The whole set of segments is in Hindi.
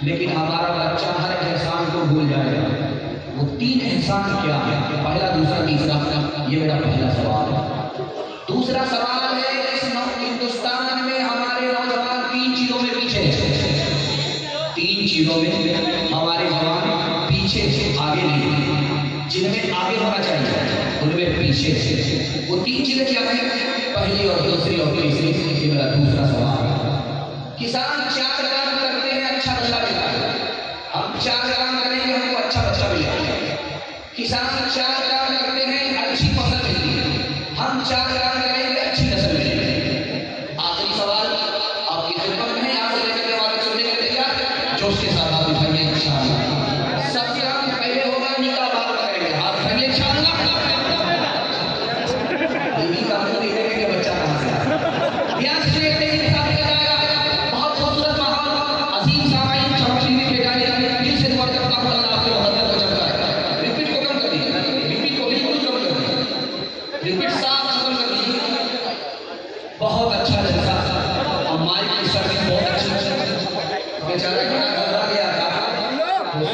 लेकिन हमारा बच्चा हर एहसान को भूल जाएगा। वो 3 एहसान क्या है? पहला, दूसरा, तीसरा। ये मेरा पहला सवाल है। दूसरा सवाल है, इस हिंदुस्तान में हमारे नौजवान 3 चीजों में पीछे हैं। 3 चीजों में हमारे जवान पीछे, आगे नहीं। जिनमें आगे होना चाहिए उनमें पीछे। वो 3 चीजें क्या है? पहली और दूसरी और तीसरी। ये मेरा दूसरा सवाल है। किसान 4 काम करते हैं, अच्छा बच्चा मिलता है। हम 4 काम करेंगे, हमको अच्छा बच्चा मिलेगा। किसान 4 काम करते हैं, अच्छी फसल मिलती है। हम 4 काम करेंगे, अच्छी नस्ल मिलेगी। आखिरी सवाल आपकी खिदमत में है, आपसे लेकर के वापस सुनने के तैयार, जोश के साथ आप उठाइए इंशाअल्लाह। सब काम पहले होगा, निकाह बाद करेंगे। हाथ उठाइए इंशाअल्लाह। बीवी का मुंह नहीं देखेंगे, बच्चा कहां से आएगा? ध्यान से देखते हैं, इंसान का जाएगा। बहुत अच्छा जलसा और माइक की सर्विस बहुत अच्छी। बेचारा इतना घबरा गया था,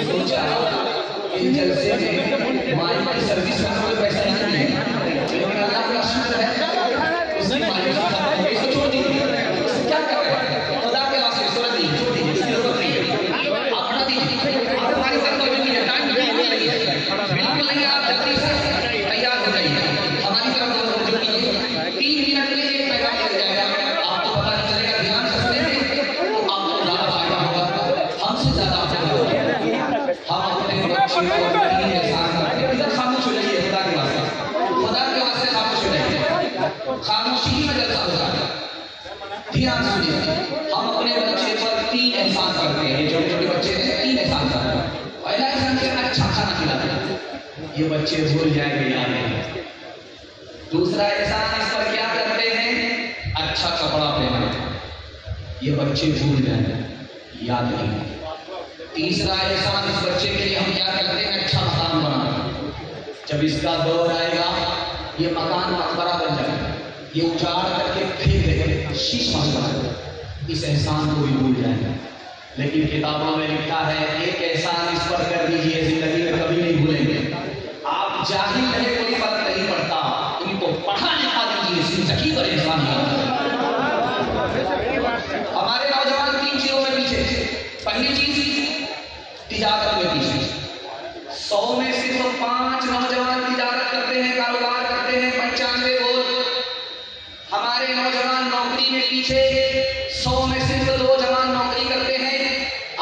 सोचा इस जलसे में माइक की सर्विस का कोई पैसा ही नहीं है, लेकिन अल्लाह का शुक्र है उसने माइक इसको छोड़ दी। क्या कर रहे हैं? खुदा के वास्ते सूरत दी, छोड़ दी, इसकी जरूरत नहीं है। आप ना दीजिए, आप हमारी तरफ नहीं है, टाइम बिल्कुल नहीं है, बिल्कुल नहीं। आप जल्दी से तैयार हो जाइए, हमारी तरफ जो कीजिए। 3 मिनट में एक पैगाम मिल जाएगा, आपको पता नहीं चलेगा। ध्यान से सुनेंगे तो आपको ज्यादा फायदा होगा, हमसे ज्यादा फायदा होगा। हम अपने बच्चों को खामोश हो जाइए, खुदा के वास्ते, खुदा के वास्ते खामोश हो जाइए। खामोशी में जलसा होता है। ध्यान से सुनिए, हम अपने बच्चे पर 3 एहसान करते हैं। ये छोटे छोटे बच्चे हैं, 3 एहसान करते हैं। पहला एहसान क्या? अच्छा खाना खिलाते हैं, ये बच्चे भूल जाएंगे, याद नहीं। दूसरा एहसान इस पर क्या करते हैं? अच्छा कपड़ा पहनाते हैं, ये बच्चे भूल जाएंगे, याद नहीं। तीसरा एहसान इस बच्चे के लिए हम क्या करते हैं? अच्छा मकान बनाते हैं। जब इसका दौर आएगा, ये मकान मकबरा बन जाएगा, ये उजाड़ करके फेंक देंगे, शीश बना देंगे। इस एहसान को भी भूल जाएंगे। लेकिन किताबों में लिखा है, एक एहसान इस पर कर दीजिए, जिंदगी में कभी नहीं भूलेंगे। आप जाहिल रहे, कोई बात नहीं, जिंदगी परेशान है। हमारे नौजवान 3 चीजों में पीछे। पहली चीज तिजारत में पीछे। 100 में सिर्फ 5 नौजवान तिजारत करते हैं, कारोबार करते हैं। 95 बोल हमारे नौजवान नौकरी में पीछे। 100 में सिर्फ 2 जवान नौकरी करते हैं।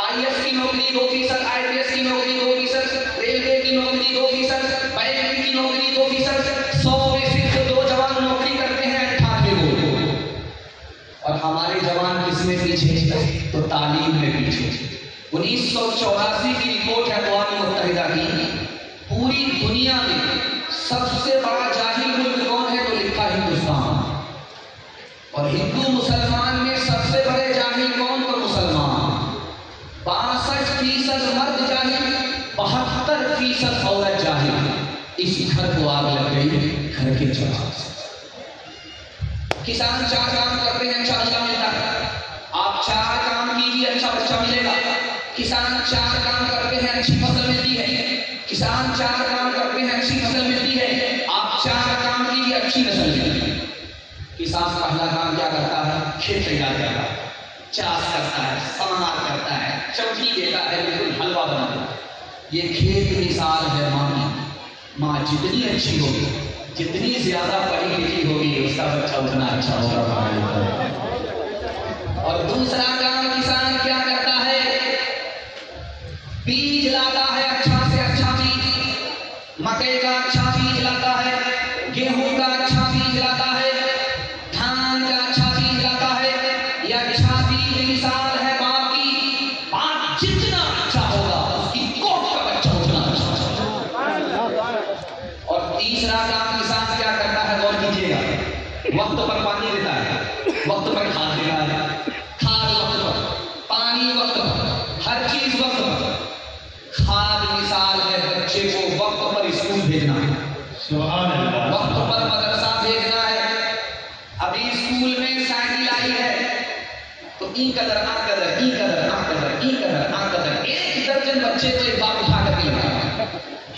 IAS की नौकरी 2 फीसद, IPS की नौकरी 2 फीसद, रेलवे की नौकरी 2 फीसद, बैंक की नौकरी 2 फीसद। 100 में सिर्फ 2 जवान नौकरी करते हैं, 98 बोल। और हमारे जवान किसमें पीछे? तो तालीम में पीछे। 1984 की रिपोर्ट है अक़वाम मुत्तहिदा की, पूरी दुनिया में सबसे बड़ा जाहिल मुल्क कौन है? तो लिखा हिंदुस्तान। और हिंदू मुसलमान में सबसे बड़े जाहिल कौन? तो मुसलमान। 62% मर्द जाहिल, 72% औरत जाहिल। इस घर को आग लग गई घर के जवाब से। किसान 4 काम करते हैं, अच्छा अल्लाह मिलता है। आप 4 काम कीजिए, अच्छा बच्चा मिलेगा। किसान 4 काम करते हैं, अच्छी फसल मिलती है। किसान 4 काम करते हैं, अच्छी फसल मिलती है। आप 4 काम कीजिए, अच्छी नस्ल मिलती है। किसान पहला काम क्या करता है? खेत तैयार करता है, चाष करता है, समार करता है, चौकी देता है, बिल्कुल हलवा बनाता है। ये खेत मिसाल है माँ की। माँ जितनी अच्छी होगी, जितनी ज्यादा पढ़ी लिखी होगी, उसका बच्चा उतना अच्छा होगा। और दूसरा काम किसान क्या करता है? बीज लाता है, अच्छा से अच्छा बीज। मकई का अच्छा बीज लाता है, गेहूं का अच्छा बीज लाता है, धान का अच्छा बीज लाता है। यह अच्छा बीज मिसाल है बाप की। बाप जितना अच्छा होगा, उसकी कोट का बच्चा उतना अच्छा होगा। और तीसरा काम किसान क्या करता है? गौर कीजिएगा, वक्त पर पानी देता है, वक्त पर खाद देता है, खाद वक्त पर, पानी वक्त पर, हर चीज वक्त पर। खाद मिसाल है बच्चे को वक्त पर स्कूल भेजना है, वक्त पर मदरसा भेजना है। अभी स्कूल में साइकिल आई है तो ई कदर आ कदर, ई कदर आ कदर, ई कदर आ कदर, 1 दर्जन बच्चे को एक बार उठा करके लगा।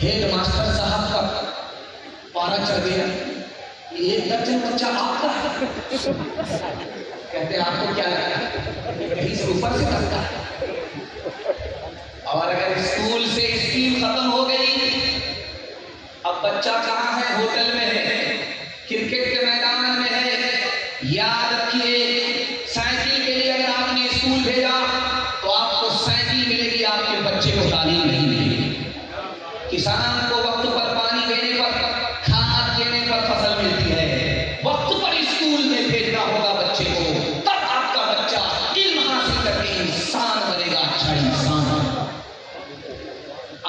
हेड मास्टर साहब का पारा चढ़ गया, 1 दर्जन बच्चा आपका है। कहते आपको क्या लगा? कहीं से ऊपर से लगता है। और अगर स्कूल से स्कीम खत्म हो गई, अब बच्चा कहाँ है? होटल में है, क्रिकेट के मैदान में है। याद रखिए, साइकिल के लिए अगर आपने स्कूल भेजा तो आपको साइकिल मिलेगी, आपके बच्चे को तालीम नहीं मिलेगी। किसान को वक्त पर पानी देने पर, खाद देने पर फसल मिलती है। वक्त पर स्कूल में भेजना होगा बच्चे को, तब आपका बच्चा इल्म हासिल करके इंसान बनेगा, अच्छा इंसान।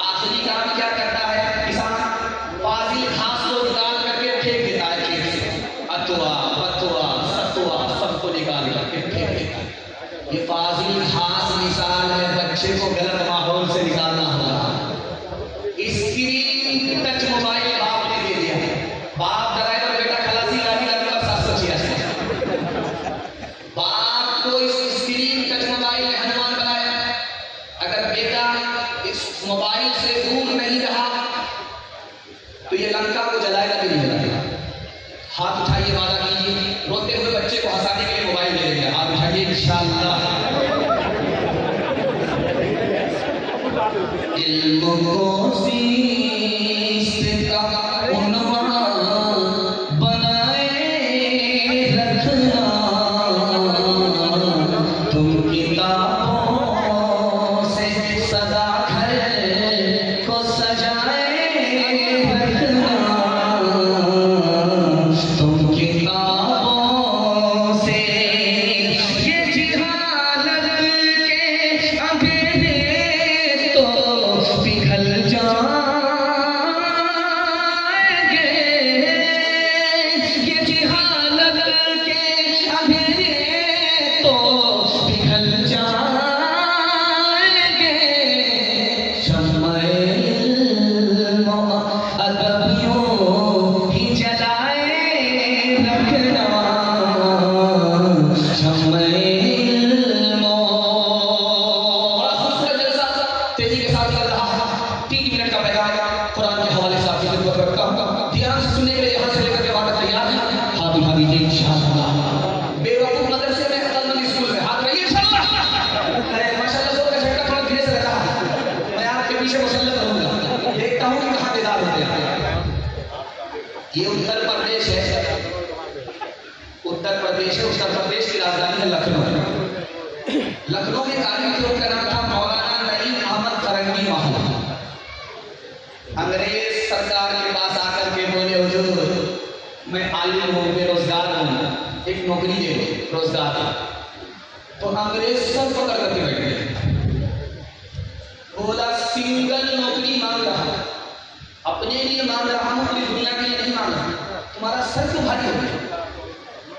आखिरी काम क्या करता है किसान? फाजिल घास को निकाल करके फेंक देता है खेत से। अतुआ बतुआ सतुआ सबको निकाल करके फेंक देता है। ये फाजिल घास मिसाल है बच्चे को गलत माहौल से निकालना होगा। स्क्रीन टच मोबाइल बाप ने दे दिया। बाप ड्राइवर, बेटा खलासी गाड़ी लगेगा 786। बाप को इस स्क्रीन टच मोबाइल ने हनुमान बनाया। अगर बेटा इस मोबाइल से दूर नहीं रहा तो ये लंका को जलाएगा कि नहीं जलाएगा? हाथ उठाइए, वादा कीजिए। रोते हुए बच्चे को हंसाने के लिए मोबाइल दे देंगे। हाथ उठाइए, इंशाअल्लाह। इल्म को सीस का उन्वान बनाए रखना, तुम किताबों से सदा घर को सजाए रखना, तुम किताबों से ये जिहालत के अंधेरे तो पिघल जा ये उत्तर प्रदेश है, उत्तर प्रदेश है। उत्तर प्रदेश की राजधानी है लखनऊ। लखनऊ में आदमी थे, उनका नाम था मौलाना नईम अहमद फरंगी महल। अंग्रेज सरकार के पास आकर के बोले, हुजूर मैं आलिम हूँ, बेरोजगार हूँ, एक नौकरी दे दो, रोजगार। तो अंग्रेज सब पकड़ करके बैठ गए। बोला सिंगल नौकरी मांग रहा हूं, अपने लिए मांग रहा हूं, पूरी दुनिया के लिए नहीं मांग रहा। तुम्हारा सर क्यों भारी हो गया?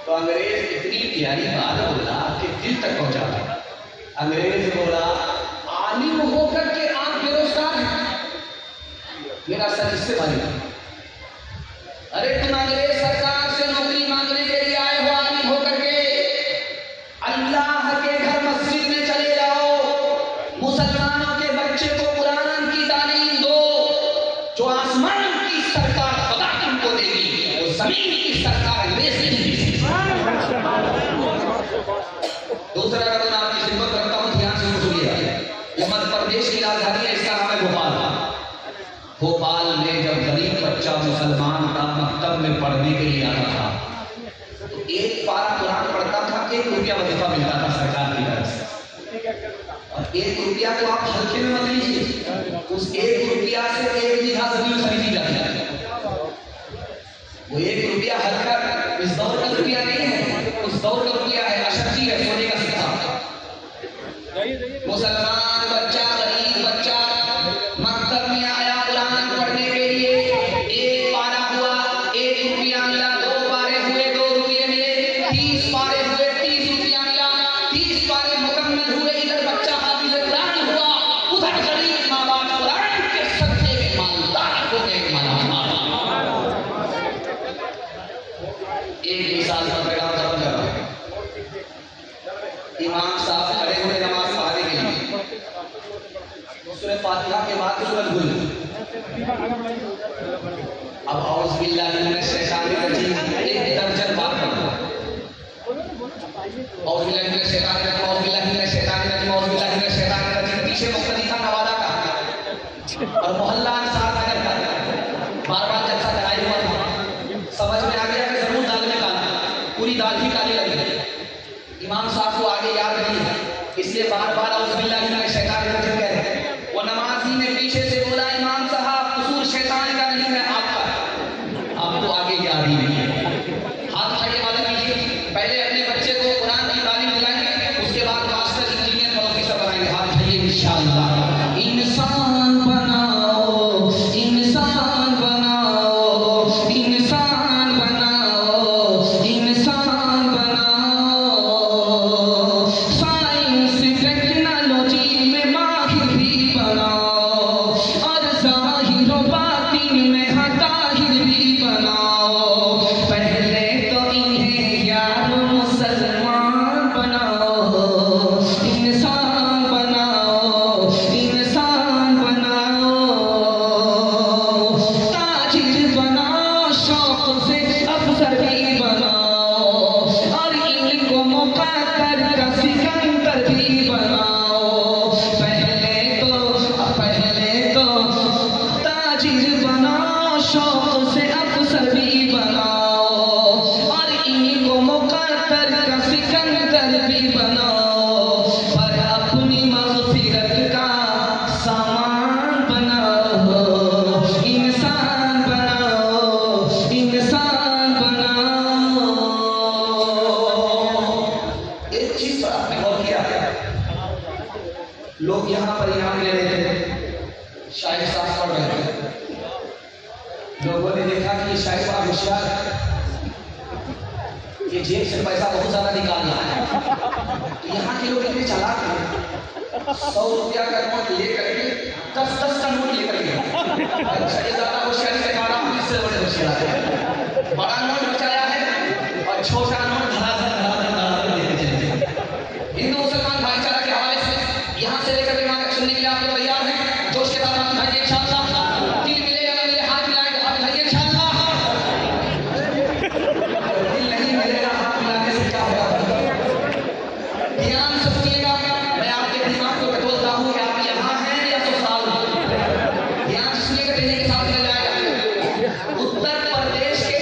तो अंग्रेज इतनी प्यारी बात बोला कि दिल तक पहुंचा। अंग्रेज बोला आलिम होकर के आप बेरोजगार हैं, मेरा सर इससे भारी है। अरे तुम अंग्रेज सरकार से नौकरी मांगने के लिए आए हो आलिम होकर के, अल्लाह के घर मस्जिद में चले जाओ, मुसलमानों के बच्चे को कुरान की तालीम दो। जो आसमान की सरकार खुदा तुमको देगी, वो जमीन की सरकार अंग्रेज नहीं देगी। दूसरा का मैं आपकी खिदमत करता हूं, ध्यान से सुनिएगा। ये मध्य प्रदेश की राजधानी है, इसका नाम है भोपाल। भोपाल में जब गरीब बच्चा मुसलमान का मकतब में पढ़ने के लिए आता था, तो एक पारा कुरान पढ़ता था, 1 रुपया वजीफा मिलता था सरकार की तरफ से। और 1 रुपया को आप हल्के में मत लीजिए, उस 1 रुपया से 1 बीघा जमीन खरीदी जाती है। वो 1 रुपया हल्का इस दौर का रुपया नहीं है, उस दौर का रुपया है, अशक्ति है, सोने का सिक्का। मुसलमान बच्चा, गरीब बच्चा मकतब में आया कुरान पढ़ने के लिए, 1 पारा हुआ 1 रुपया मिला, 2 पारे हुए 2 रुपये मिले, 30 पारे हुए 30 रुपया मिला, 30 पारे मुकम्मल हुए। इधर बच्चा हाफिज़ कुरान हुआ, उधर गरीब माँ बाप कुरान के सदक़े में मालदार हो गए। एक मिसाल का पैगाम खत्म कर रहा हूं। इमाम साहब खड़े हुए नमाज पढ़ाने के लिए, सूरह फातिहा के बाद सूरत गुल। अब औज़ बिल्लाहि मिनश शैतानिर रजीम एक दर्जन बार पढ़ो। औज़ बिल्लाहि मिनश शैतानिर रजीम, औज़ बिल्लाहि मिनश शैतानिर रजीम, औज़ बिल्लाहि मिनश शैतानिर रजीम। पीछे मुफ्ती था नवादा का और मोहल्ला अंसार नगर का, बार-बार जलसा कराई हुआ था। समझ में आ गया कि जरूर दाल में काला, पूरी दाल ही काली लगी। इमाम साहब को आगे याद नहीं है, इसलिए बार-बार औज़ बिल्लाहि मिनश शैतानिर रजीम कह रहे हैं। वो नमाजी ने पीछे से बोला, इमाम साहब कसूर शैतान का नहीं है आपका, आपको आगे याद ही नहीं है। हाथ खड़े वाले कीजिए, पहले अपने बच्चे को कुरान की तालीम दिलाएंगे, उसके बाद मास्टर, इंजीनियर, प्रोफेसर बनाएंगे। हाथ खड़े इंशाअल्लाह। इंसान बनाओ, इंसान बनाओ, इंसान बनाओ, इंसान बनाओ। साइंस टेक्नोलॉजी में माहिर भी बनाओ, और ज़ाहिर व बातिन में ताहिर भी बनाओ। पहले तो इन्हें यार मुसलमान बनाओ, इंसान बनाओ, इंसान बनाओ। ताजिर बनाओ, शौक से अफसर भी बनाओ, और इनको मुक़द्दर का सिकंदर भी बनाओ। पहले तो ताजिर बनाओ, शौक से अफसर भी बनाओ, और इनको मुक़द्दर का सिकंदर भी बनाओ। पर अपनी मग़फ़िरत का सामान बनाओ, इंसान बनाओ, इंसान बनाओ। एक चीज पर आपने गौर किया, लोग यहाँ पर इनाम ले रहे थे, शाहिद साहब पढ़ रहे थे। लोगों ने देखा कि ये शाहिद बड़ा होशियार है, ये जेब से पैसा बहुत ज्यादा निकाल रहा है। तो यहाँ के लोग इतने चालाक हैं, 100 रुपया का नोट लेकर के 10-10 का नोट लेकर के, अच्छा ये ज्यादा होशियारी से खा रहा हूँ, इससे बड़े होशियार है। बड़ा नोट बचाया है और छोटा नोट धड़ाधड़ लेके चले। हिंदू मुसलमान भाईचारा के हवाले से यहाँ से लेकर के वहाँ तक सुनने के लिए आप लोग तैयार हैं? जोश के साथ आप भाई इंशाअल्लाह। दिल मिलेगा ना मिले, हाथ मिलाएंगे, हाथ मिलाइए इंशाअल्लाह। दिल नहीं मिलेगा, हाथ मिलाने से क्या होगा? ध्यान से सुनिएगा, मैं आपके दिमाग को बतौलता हूँ कि आप यहाँ हैं या तो साल। ध्यान से सुनिएगा, तेजी के साथ चला जाएगा। उत्तर प्रदेश के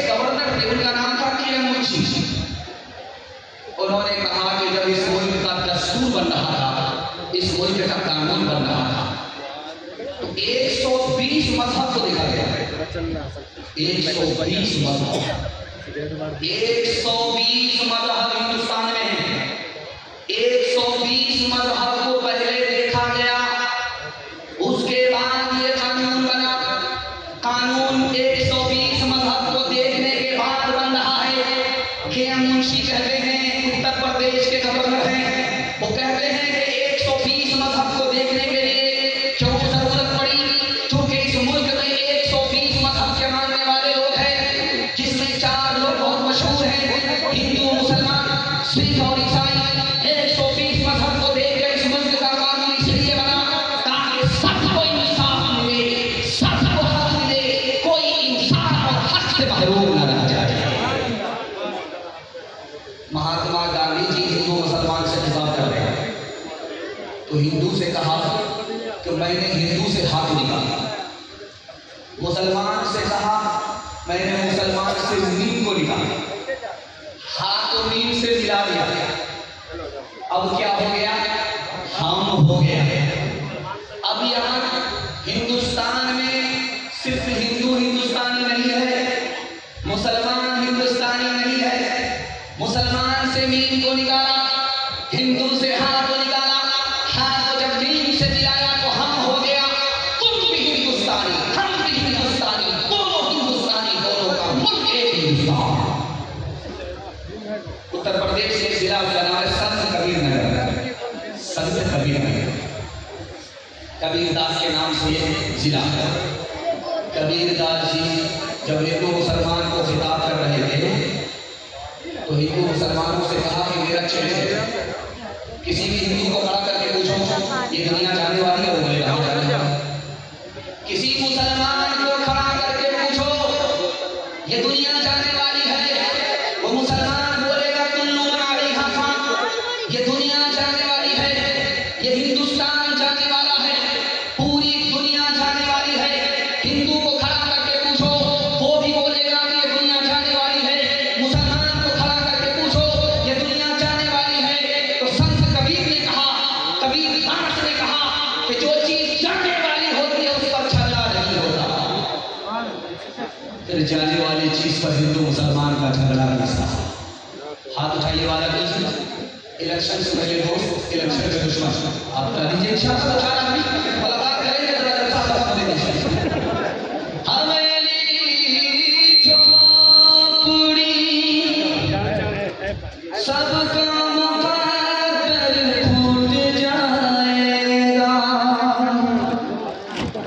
120 मजहब, 120 मजहब हिंदुस्तान में है। 120 मजहब को पहले देखा गया, उसके बाद ये कानून बना। कानून 120 मजहब को देखने के बाद बन रहा है। के मुंशी कहते हैं, उत्तर प्रदेश के गवर्नर हैं, वो कहते हैं कि 120 मजहब को देखने के लिए क्यों जरूरत पड़ी, क्योंकि इस मुल्क में 120 मजहब के मानने वाले लोग हैं, जिसमें 4 लोग बहुत मशहूर हैं, हिंदू, मुसलमान, सिख और ईसाई। 120 मजहब को देख कर इस मुल्क का कानून इसलिए बना ताकि सबको इंसाफ मिले, सबको हक मिले, कोई इंसाफ और हक से महरूम न रह जाए। महात्मा गांधी जी हिंदू मुसलमान से खिताब कर रहे हैं, तो हिंदू से कहा कि मैंने हिंदू से हाथ निकाला, मुसलमान से कहा मैंने मुसलमान से नीम को निकाला, हाथ और नीम से मिला दिया। अब क्या हो गया, हम हो गया। अब यहाँ हिंदुस्तान में सिर्फ हिंदू हिंदुस्तानी नहीं है, मुसलमान हिंदुस्तानी नहीं है। मुसलमान से नीम को निकाला, हिंदू से हाथ को निकाला, हाथ को जब नीम से मिलाया तो हम हो गया। तुम भी हिंदुस्तानी, हम भी हिंदुस्तानी, दोनों हिंदुस्तानी, दोनों का मुल्क एक हिंदुस्तान। उत्तर प्रदेश के जिला का नाम है संत कबीर नगर, संत कबीर नगर, कबीरदास के नाम से जिला है। कबीरदास जी जब हिंदू मुसलमान को खिताब कर रहे थे तो हिंदू मुसलमानों से कहा कि मेरा चेहरे किसी भी हिंदू को खड़ा करके पूछो ये दुनिया जाने वाली है, वो बोलेगा हाँ जाने वाली है। किसी मुसलमान को खड़ा करके पूछो ये दुनिया जाने वाली है, वो मुसलमान बोलेगा कुल्लू मनाली हाँ, ये दुनिया जाने वाली है, ये हिंदुस्तान जाने वाला है, पूरी दुनिया जाने वाली है। हिंदू को खड़ा करके पूछो वो भी बोलेगा कि ये दुनिया जाने वाली है, मुसलमान को खड़ा करके पूछो ये दुनिया जाने वाली है। तो संत कबीर ने कहा, कबीरदास ने कहा कि जो चीज जाने वाली होती है उस पर झगड़ा नहीं होता। फिर जाने वाली चीज पर हिंदू मुसलमान का झगड़ा किसका? हाथ उठाइए वाला कीजिए। इलेक्शन से पहले दोस्त, इलेक्शन के दुश्मन। आप कर लीजिए इच्छा से उठाना भी मुलाकात करेंगे तो जलसा सब दे दीजिए। हवेली झोपड़ी सबका मुकद्दर फूट जाएगा,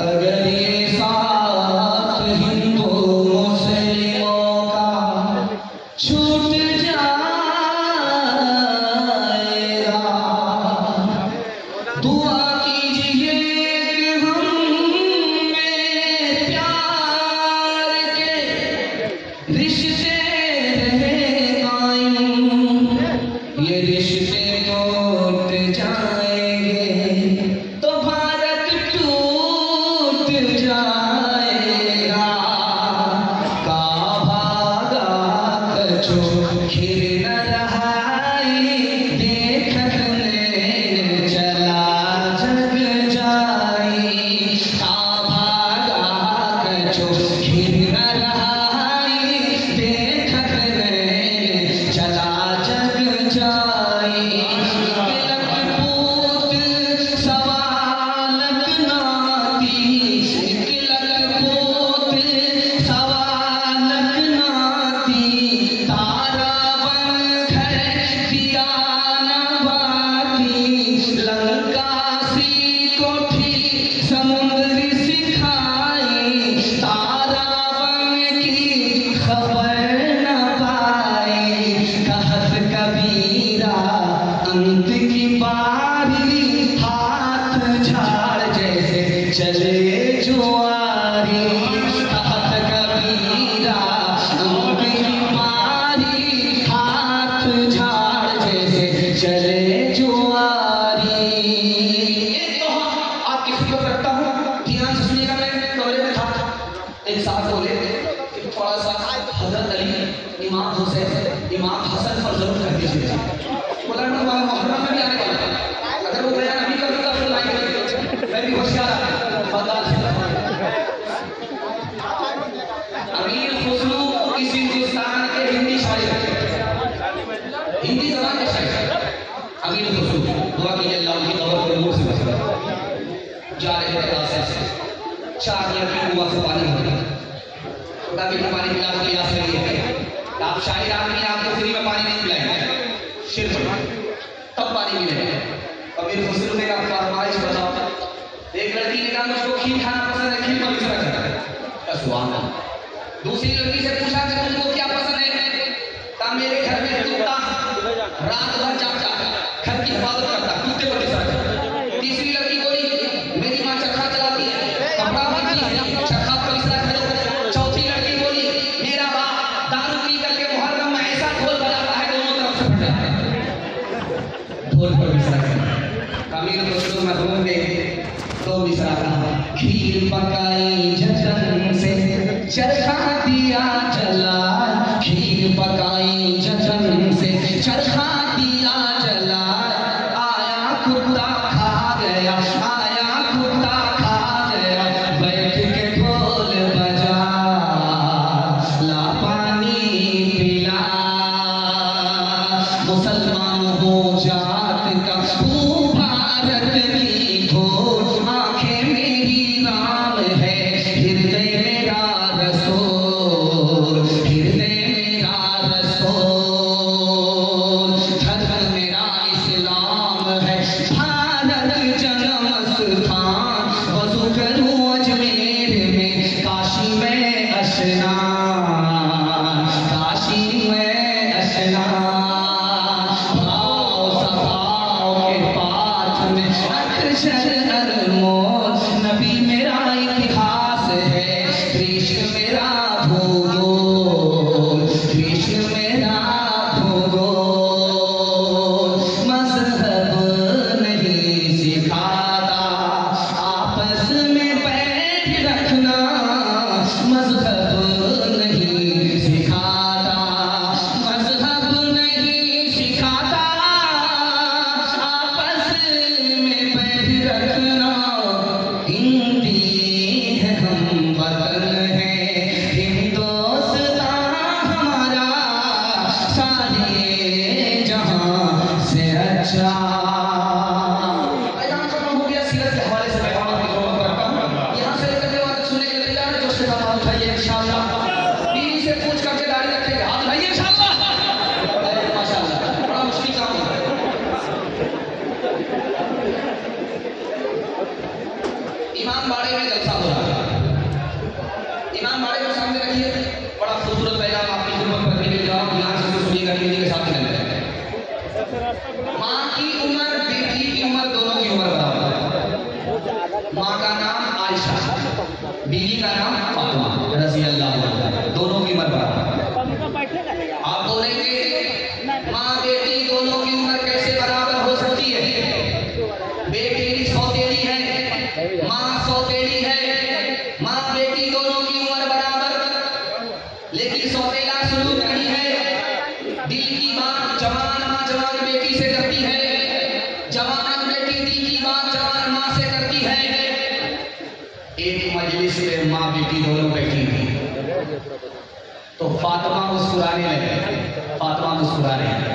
अगर ये साथ हिंदू मुस्लिमों का छूट जाएगा। दुआ कीजिए कि हम में प्यार के रिश्ते रहे कायम, ये रिश्ते टूट जाएंगे तो भारत टूट जाएगा। भागा कछो खिर न रहाई, देखत ने चला जग जाई। भागा कछो खिर न रहाई, देखत ने चला जग जाई। तिलक पूत सवालक नाती, तिलक पूत सवालक नाती, तारा बन घर दिया न बाती। लंका सी कोठी समुद्र सिखाई, तारा बन की खबर न पाई। कहत कबीरा अंत की बारी, हाथ झाड़ जैसे चले जुआरी। कहत कबीरा अंत की बारी, हाथ झाड़ जैसे चले जुआरी। एक तो आपकी खिदमत रखता हूँ, ध्यान से सुनिएगा। मैं दौरे में था, एक साहब बोले कि थोड़ा सा हजरत अली, इमाम हुसैन, इमाम हसन पर जरूर कर दीजिए। बोला मैं मोहर्रम में भी आने वाला है, अगर वो बयान अभी कर दूंगा तो लाएंगे। मैं भी होशियार अमीर 4 लड़की कुआं से पानी भर छोटा बेटा पानी पिला तो गिलास ले लिया। आप शाही आदमी आपको फ्री में पानी नहीं पिलाएंगे, सिर्फ तब पानी मिलेगा। और मेरे मुस्लिम ने कहा फरमाइश बताओ। एक लड़की ने कहा मुझको खीर खाना पसंद है, खीर पर मिश्रा करता है। दूसरी लड़की से पूछा कि तुमको क्या पसंद है? कहा मेरे घर में कुत्ता रात भर जागता घर की हिफाजत करता, कुत्ते को मिश्रा करता। तीसरी लड़की बोली मेरी माँ चरखा चलाती है, कपड़ा बीनती है, चरखा पर मिश्रा करो। चौथी लड़की बोली मेरा बाप दारू पी करके मुहर्रम में ऐसा ढोल बजाता है दोनों तरफ से फट जाता है, ढोल पर मिश्रा करता। अमीर दोस्तों में होंगे तो मिश्रा कहा खीर पकाई जतन से चरखा दिया जला, खीर पकाई जतन से चरखा दिया जला। आया कुत्ता खा गया, आया कुत्ता खा गया, बैठ के ढोल बजा ला पानी पिला। मुसलमान हो जात का तू भारत की खोज, आंखें मेरी राम है हृदय मेरा रसूल, हृदय मेरा रसूल। धर्म मेरा इस्लाम है, भारत जन्म स्थान। वज़ू करूं अजमेर में, काशी में अशनान, काशी में अशनान। भाव सभाओं के पाठ में अक्षर अनमोल, नबी मेरा इतिहास है, कृष्ण मेरा भूगोल, कृष्ण मेरा भूगोल। मज़हब नहीं सिखाता आपस में बैठ रखना, मज़हब नहीं सिखाता, मज़हब नहीं सिखाता आपस में बैठ रखना। हिंदी है हम वतन है, हिंदुस्तान हमारा सारे जहां से अच्छा। ऐलान खत्म हो गया। सीरत के हवाले से मैं करता हूं। यहाँ से लेकर के बात सुनने के लिए तैयार है? जो से हाथ उठाइए इंशाअल्लाह। बीवी से पूछ करके दाढ़ी रखेंगे, हाथ उठाइए इंशाअल्लाह। माशाअल्लाह, बड़ा मुश्किल काम है। इमाम बाड़े में जलसा हो रहा है। इमाम बाड़े को सामने रखिए, बड़ा खूबसूरत पैगाम आपकी खिदमत करने के लिए जाओ। यहाँ से सुनिएगा, दीदी के साथ चलते हैं। माँ की उम्र बेटी की उम्र दोनों की उम्र बराबर है। माँ का नाम आयशा, बीवी का नाम फातिमा रज़ी अल्लाह अन्हा, दोनों की उम्र बराबर है। आप बोलेंगे माँ बेटी दोनों की उम्र कैसे बराबर हो सकती है? बेटी सौतेली है, माँ सौतेली है। माँ बेटी दोनों की उम्र बराबर, लेकिन सौतेला सलूक नहीं है। दिल की बात जवान माँ जवान बेटी से करती है, जवान बेटी दिल की बात जवान माँ से करती है। एक मजलिस में माँ बेटी दोनों बैठी थी, तो फातिमा मुस्कुराने लगी। फातिमा मुस्कुरा रही है,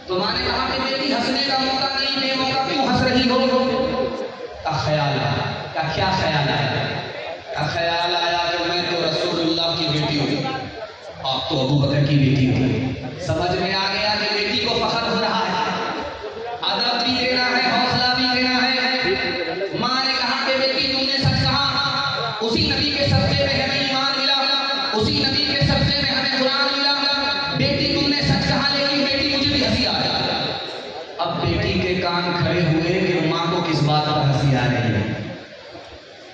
तो माँ ने कहा कि बेटी हंसने का मौका नहीं, बेमौका क्यों हंस रही हो? का ख्याल आया। क्या ख्याल आया? का ख्याल आया कि मैं तो रसूलुल्लाह की बेटी हूँ, आप तो अबू बकर की बेटी हो। समझ में आ गया कि बेटी को फख्र हो रहा है, अदब भी देना है, हौसला भी देना है। माँ ने कहा कि बेटी तुमने सच कहा, उसी नबी के सदक़े में हमें ईमान मिला, उसी नबी के सदक़े में हमें कुरान मिला। बेटी तुमने सच कहा, लेकिन बेटी मुझे भी हंसी आ रही है। अब बेटी के कान खड़े हुए कि माँ को किस बात पर हंसी आ रही है।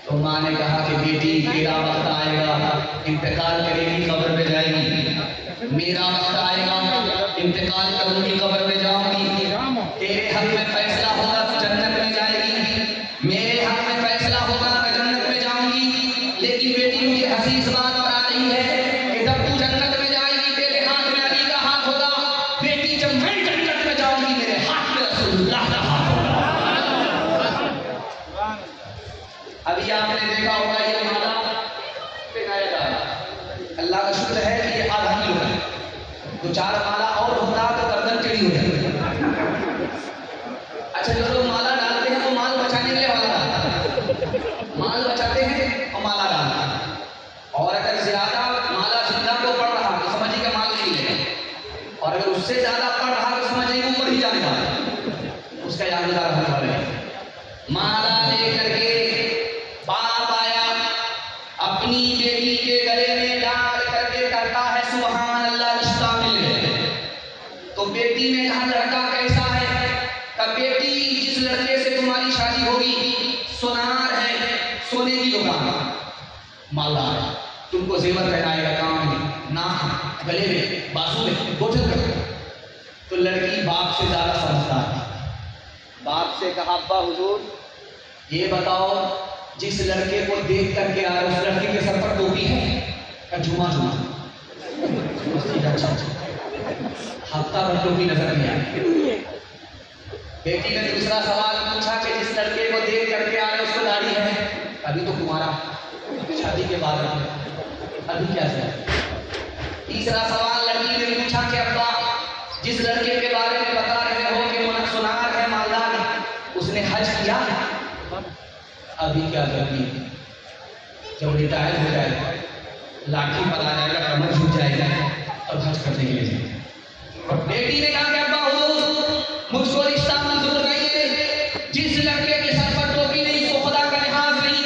तो माँ ने कहा कि बेटी तेरा वक्त आएगा, इंतकाल करेगी, कब्र में जाएगी। मेरा वक्त आएगा, इंतकाल करूंगी, कब्र में जाऊंगी। तेरे हक में फैसला होगा तो जन्नत में जाएगी, मेरे हक में फैसला होगा तो जन्नत में जाऊंगी। लेकिन बेटी मुझे हंसी इस बात पर आ रही है कि जब तू जन्नत में जाएगी तेरे हाथ में अली का हाथ होगा, बेटी जब मैं जन्नत में जाऊंगी मेरे हाथ में रसूलुल्लाह का हाथ होगा। अभी आपने देखा होगा ये माला पहनाया जा रहा है। अल्लाह का शुक्र है कि ये आधा किलो है, तो 4 माला और होता तो गर्दन टेढ़ी हो जाती। अच्छा, जो लोग माला डालते हैं वो माल बचाने के लिए माला डालते हैं, माल बचाते हैं और अगर उससे ज्यादा पढ़ रहा तो समझ नहीं ऊपर ही जाने वाला, उसका यादगार होने वाला है। माला लेकर के बाप आया, अपनी बेटी के गले में डाल करके करता है सुभान अल्लाह, रिश्ता मिल गया। तो बेटी ने कहा लड़का कैसा है? कब बेटी जिस लड़के से तुम्हारी शादी होगी सोनार है, सोने की दुकान, मालदार, तुमको जेवर पहनाएगा, काम में, नाक, गले में, बाजू में, बोतल में। तो लड़की बाप से ज्यादा समझदार है। बाप से कहा अब्बा हुजूर ये बताओ जिस लड़के को देख करके आ रहे उस लड़के के सर पर टोपी है? का झुमा झुमा हफ्ता भर टोपी नजर नहीं आई। बेटी ने दूसरा सवाल पूछा कि जिस लड़के को देख करके आ रहे उसको दाढ़ी है? अभी तो तुम्हारा शादी के बाद अभी क्या है? तीसरा सवाल लड़की ने पूछा कि अब्बा जिस लड़के के बारे में बता रहे हो कि वो सुनार है, मालदार है, उसने हज किया? अभी क्या करती है? जब रिटायर हो जाएगा, लाठी पर आ जाएगा, कमर झुक जाएगा, तब हज करने के लिए। बेटी ने कहा कि अब्बा हुजूर मुझको रिश्ता मंजूर नहीं है। जिस लड़के के सर पर टोपी नहीं उसको खुदा का लिहाज नहीं,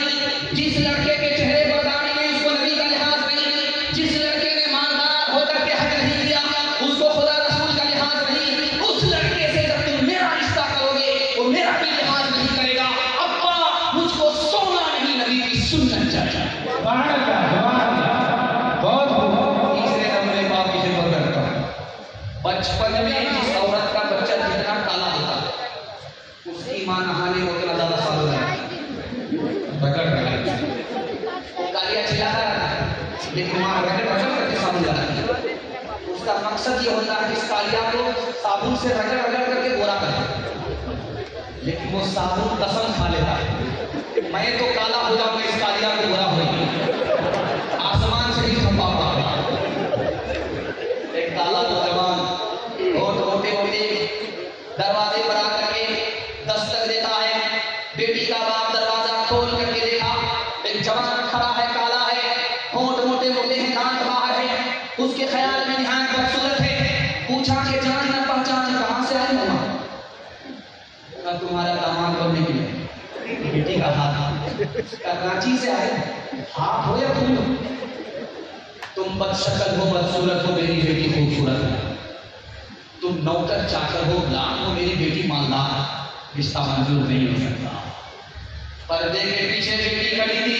जिस लड़के के चेहरे पर दाढ़ी नहीं उसको नबी का लिहाज नहीं, जिस लड़के ने मालदार होकर के हज नहीं किया उसको खुदा रसूल का लिहाज नहीं। उस लड़के से जब तुम मेरा रिश्ता करोगे वो मेरा भी लिहाज नहीं करेगा। अब्बा मुझको सोना नहीं, नबी की सुन्नत चाहिए। तीसरे नंबर बाप की खिदमत करता हूं। बचपन में जिस औरत का बच्चा जितना काला होता है उसकी मां नहाने में उतना ज्यादा साल हो जाए रगड़ रगड़ वो कालिया चिल्ला रहा है, लेकिन मां रगड़ रगड़ करके साबुन लगा रही है। उसका मकसद ये होता है कि इस कालिया को साबुन से रगड़ रगड़ करके गोरा कर दे, लेकिन वो साबुन कसम खा लेता है मैं तो काला हो जाऊंगा इस कालिया को गोरा होगा। आसमान से ही खंभा पड़ा एक काला नौजवान बहुत मोटे मोटे दरवाजे पर आकर के दस्तक देता है। बेटी का बाप दरवाजा खोल करके देखा, एक जवान खड़ा है, काला है, होंठ मोटे मोटे हैं, दांत बाहर है, उसके ख्याल में निहायत खूबसूरत है। पूछा कि जान न पहचान कहां से आए हो? का तुम्हारा दामाद बनने के लिए। बेटी का हाथ कराची से आए, हाथ हो या तुम बदशक्ल हो, बदसूरत हो, मेरी बेटी खूबसूरत है। तुम नौकर चाकर हो, गुलाम हो, मेरी बेटी मालदार, रिश्ता मंजूर नहीं हो सकता। पर्दे के पीछे बेटी खड़ी थी,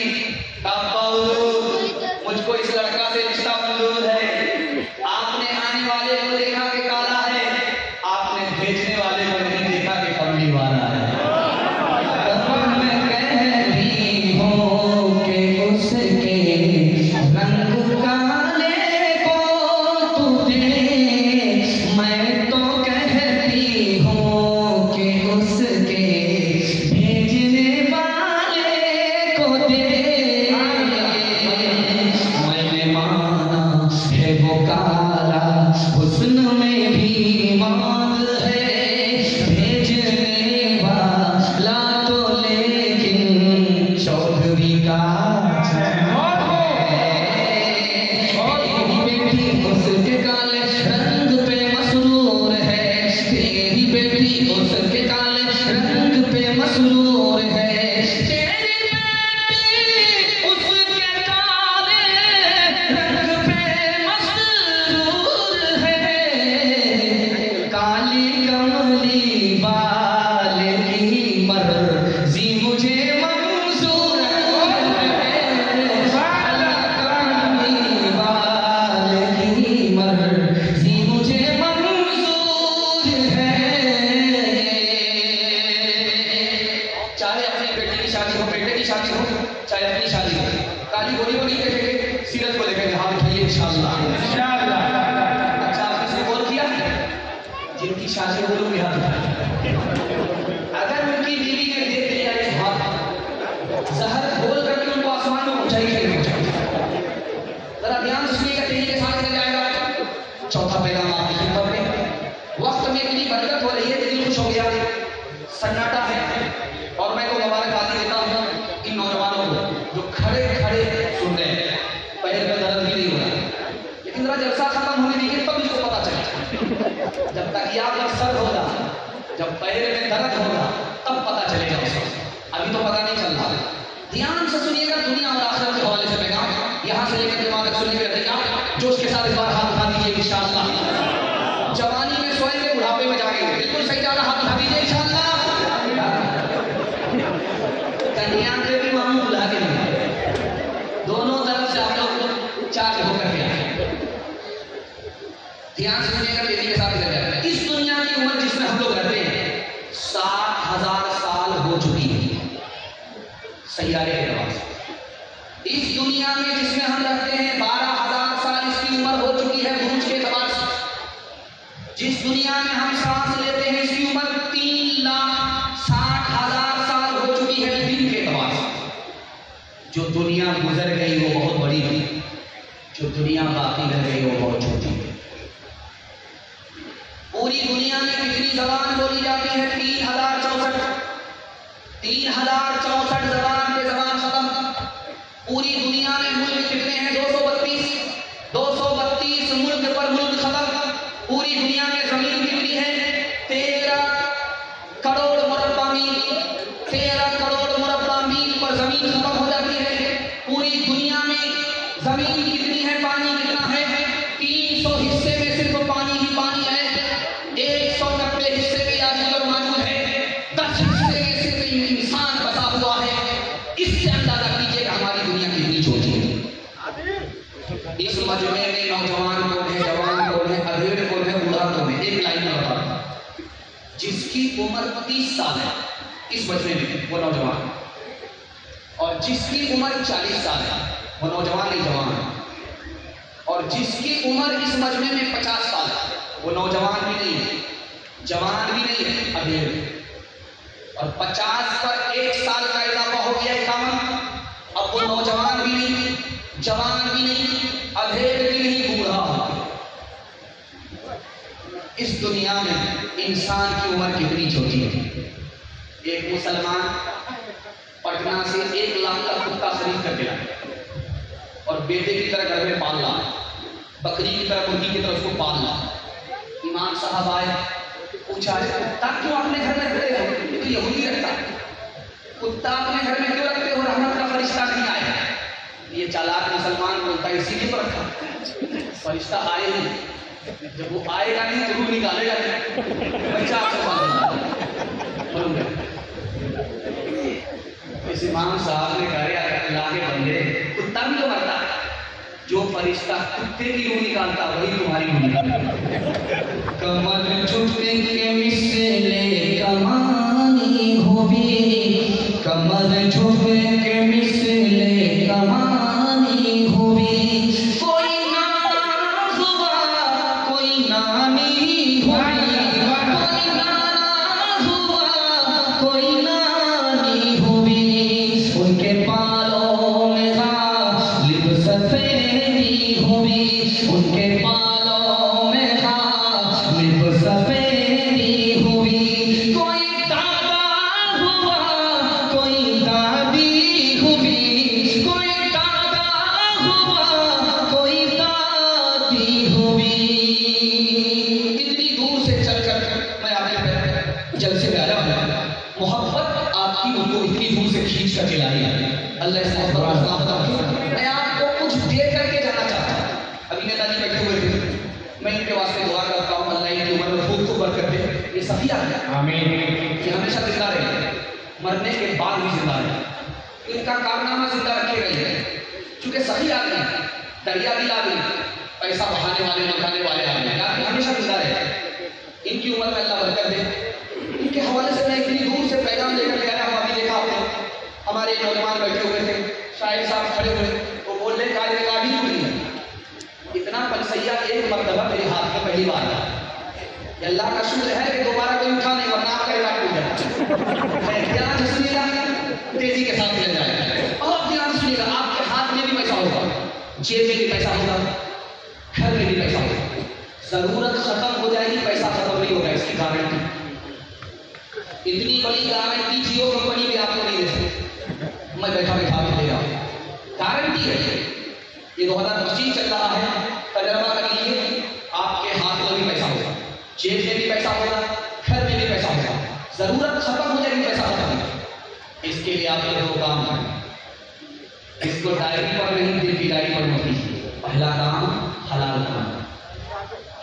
मुझको इस लड़का से रिश्ता मंजूर है। आपने आने वाले को देखा कि काला है, आपने भेजने वाले को नहीं देखा कि कमली वाला है। काल जब तकिया पर सर होगा, जब पैर में दर्द होगा, तब पता चलेगा उसको। अभी तो पता नहीं चल रहा। ध्यान से सुनिएगा, दुनिया और आखिरत के हवाले से पैगाम यहाँ से लेकर दिमाग तक सुनिएगा। जोश के साथ इस बार हाथ उठा दीजिए इंशाअल्लाह। जवानी में सोएंगे, बुढ़ापे में जागेंगे। बिल्कुल सही ज्यादा हाथ उठा दीजिए इंशाअल्लाह। कन्या के भी मामू बुला के नहीं, दोनों तरफ से आप लोग चार्ज होकर के आए। ध्यान से सुनिएगा, तेजी के साथ इधर जाएगा। इस दुनिया की उम्र जिसमें हम लोग रहते हैं 60,000 साल हो चुकी है सैयारे के एतबार से। इस दुनिया में जिसमें हम रहते हैं 12,000 साल इसकी उम्र हो चुकी है बुरूज के एतबार से। जिस दुनिया में हम सांस लेते हैं इसकी उम्र 3,60,000 साल हो चुकी है दिन के एतबार से। जो दुनिया गुजर गई वो बहुत बड़ी थी, जो दुनिया बाकी रह गई वो बहुत छोटी थी। पूरी दुनिया में कितनी जबान बोली जाती है? 3,064। 3,064 जबान पे जबान खत्म। पूरी दुनिया में मुल्क कितने हैं? 232। 232 मुल्क पर मुल्क खत्म। पूरी दुनिया में जमीन कितनी है? 13 करोड़ मुरब्बा मील। 13 करोड़ मुरब्बा मील पर जमीन खत्म हो जाती है। पूरी दुनिया में जमीन कितनी है? पानी कितना है? 300 हिस्से में सिर्फ पानी ही पानी है। 190 हिस्से में याजूज और माजूज है। 10 हिस्से में सिर्फ इंसान बसा हुआ है। इससे अंदाजा कीजिएगा हमारी दुनिया कितनी छोटी है। इस मजमे में नौजवान कौन है, जवान कौन है, अधेड़ कौन है, बूढ़ा कौन है? एक लाइन में बता। जिसकी उम्र 30 साल है इस मजमे में वो नौजवान, और जिसकी उम्र 40 साल है वो नौजवान नहीं जवान है, और जिसकी उम्र इस मजमे में 50 साल है वो नौजवान भी नहीं है, जवान भी नहीं है, अधेड़। और 50 पर 1 साल का इजाफा हो गया 51। अब वो नौजवान भी नहीं, जवान भी नहीं, अधेड़ भी नहीं, बूढ़ा हो गया। इस दुनिया में इंसान की उम्र कितनी छोटी है। एक मुसलमान पटना से 1 लाख का कुत्ता खरीद कर दिया और बेटे की तरह घर में पाल रहा, बकरी की तरह, मुर्गी की तरह उसको पाल रहा। इमाम साहब आए, पूछा कुत्ता क्यों अपने घर में रखते हो? ये तो यहूदी रखता है। कुत्ता अपने घर में क्यों रखते हो? रहमत का फरिश्ता नहीं आया। ये चालाक मुसलमान बोलता है इसीलिए तो रखा, फरिश्ता आए नहीं, जब वो आएगा नहीं तो रूह निकालेगा नहीं, बच्चा आपसे पालेगा। इस इमाम साहब ने कहा अल्लाह के बंदे, कुत्ता भी तो मरता है, जो फरिश्ता कुत्ते की रूह निकालता वही तुम्हारी रूह निकालता। कमर झुके के मिसले कमानी होगी, कमर झुके के मिसले कमानी होगी, कोई नाज हुआ कोई नानी होगी, कोई नाज हुआ कोई नानी होगी, उनके बालों में गालिब सफेदी होगी, उनके बालों में गालिब सफेदी होगी, कोई दादा हुआ कोई दादी होगी, कोई दादा हुआ कोई दादी होगी। इतनी दूर से चलकर मैं आपके जलसे में आया हूं, मोहब्बत आपकी उनको इतनी दूर से खींच कर के लाई। अल्लाह इस मोहब्बत मैं आपको कुछ दे करके जाना चाहता हूँ। अभी नेताजी बैठे हुए थे, मैं इनके वास्ते दुआ करता हूँ अल्लाह इनकी उम्र में खूब खूब बरकत दे। ये सभी आ गया, आमीन, कि हमेशा जिंदा रहे, मरने के बाद भी जिंदा रहे, इनका कारनामा जिंदा रखे रहे। क्योंकि सही आ गए, दरिया भी आ गई, पैसा बहाने वाले मकाने वाले आ गए, हमेशा जिंदा रहे। इनकी उम्र में अल्लाह बरकत दे। इनके हवाले से मैं इतनी दूर से पैगाम लेकर के आया हूँ। अभी देखा आपने हमारे नौजवान बैठे हुए थे, शाहिद साहब खड़े हुए, वो बोल रहे गाड़ी टूटी है। इतना पलसैया एक मरतबा मेरे हाथ में पहली बार आया। अल्लाह का शुक्र है कि दोबारा कोई उठा नहीं, वरना आपका इलाज टूट जाए। ध्यान से सुनिएगा, तेजी के साथ ले जाएगा। और ध्यान से सुनिएगा, आपके हाथ में भी पैसा होगा, जेब में भी पैसा होगा, घर में भी पैसा होगा। जरूरत खत्म हो जाएगी, पैसा खत्म नहीं होगा, इसकी गारंटी। इतनी बड़ी गारंटी जियो कंपनी भी आपको नहीं दे सकती, मैं बैठा बैठा भी दे रहा हूँ, गारंटी है। ये 2025 चल रहा है, तजर्बा कर लीजिए, आपके हाथ में भी पैसा होगा, जेब में भी पैसा होगा, घर में भी पैसा होगा, जरूरत खत्म हो जाएगी, पैसा खत्म। इसके लिए आप ये दो काम करें, इसको डायरी पर नहीं, दिल की डायरी पर मत कीजिए। पहला काम हलाल कमाना,